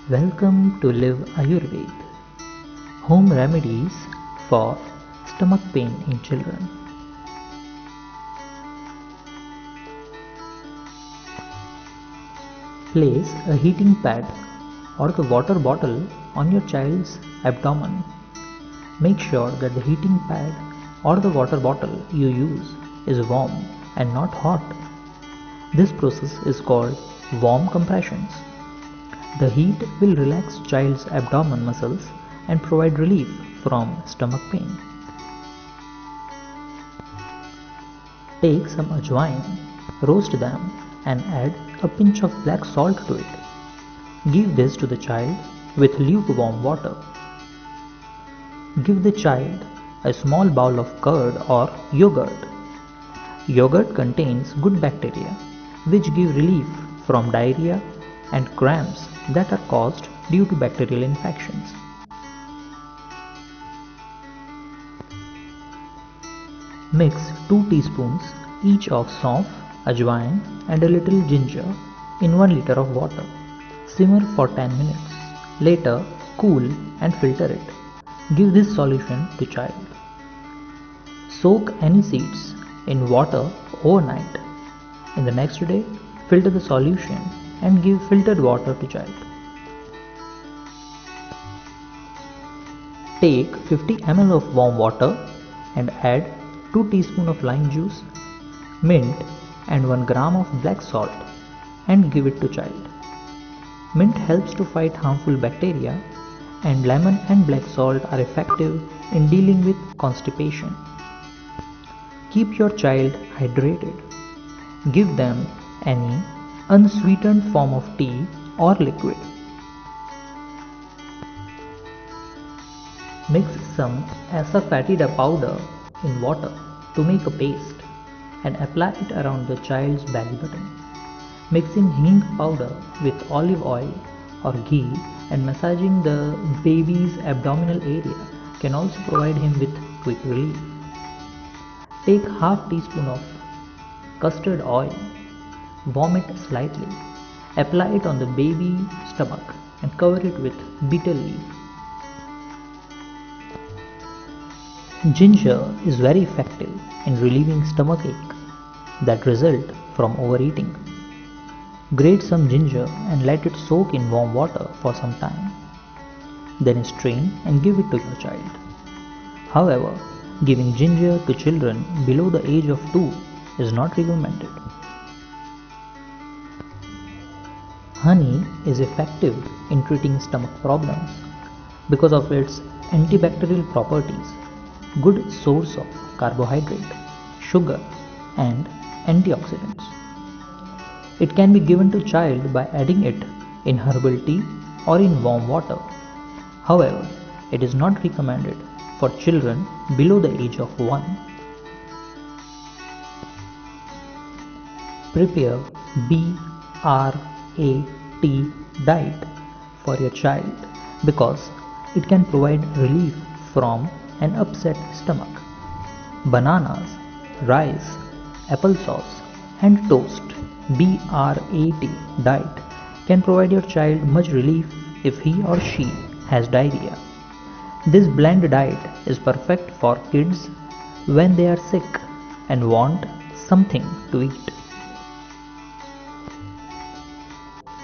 Welcome to Live Ayurved, home remedies for stomach pain in children. Place a heating pad or the water bottle on your child's abdomen. Make sure that the heating pad or the water bottle you use is warm and not hot. This process is called warm compressions. The heat will relax child's abdomen muscles and provide relief from stomach pain. Take some ajwain, roast them and add a pinch of black salt to it. Give this to the child with lukewarm water. Give the child a small bowl of curd or yogurt. Yogurt contains good bacteria which give relief from diarrhea and cramps that are caused due to bacterial infections. Mix 2 teaspoons each of saunf, ajwain and a little ginger in 1 liter of water. Simmer for 10 minutes. Later, cool and filter it. Give this solution to child. Soak any seeds in water overnight. In the next day, filter the solution and give filtered water to child. Take 50 ml of warm water and add 2 teaspoons of lime juice, mint and 1 gram of black salt and give it to child. Mint helps to fight harmful bacteria and lemon and black salt are effective in dealing with constipation. Keep your child hydrated. Give them any unsweetened form of tea or liquid. Mix some asafoetida powder in water to make a paste and apply it around the child's belly button. Mixing hing powder with olive oil or ghee and massaging the baby's abdominal area can also provide him with quick relief. Take half teaspoon of custard oil, warm it slightly, apply it on the baby's stomach and cover it with betel leaf. Ginger is very effective in relieving stomachache that result from overeating. Grate some ginger and let it soak in warm water for some time. Then strain and give it to your child. However, giving ginger to children below the age of 2 is not recommended. Honey is effective in treating stomach problems because of its antibacterial properties, good source of carbohydrate, sugar and antioxidants. It can be given to child by adding it in herbal tea or in warm water. However, it is not recommended for children below the age of 1. Prepare BRAT diet for your child because it can provide relief from an upset stomach. Bananas, rice, applesauce and toast BRAT diet can provide your child much relief if he or she has diarrhea. This blend diet is perfect for kids when they are sick and want something to eat.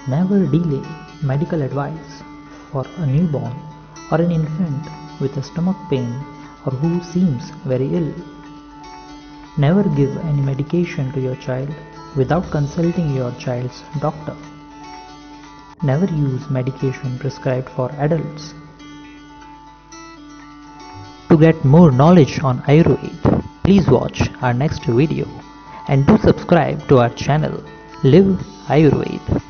Never delay medical advice for a newborn or an infant with a stomach pain or who seems very ill. Never give any medication to your child without consulting your child's doctor. Never use medication prescribed for adults. To get more knowledge on Ayurveda, please watch our next video and do subscribe to our channel Live Ayurveda.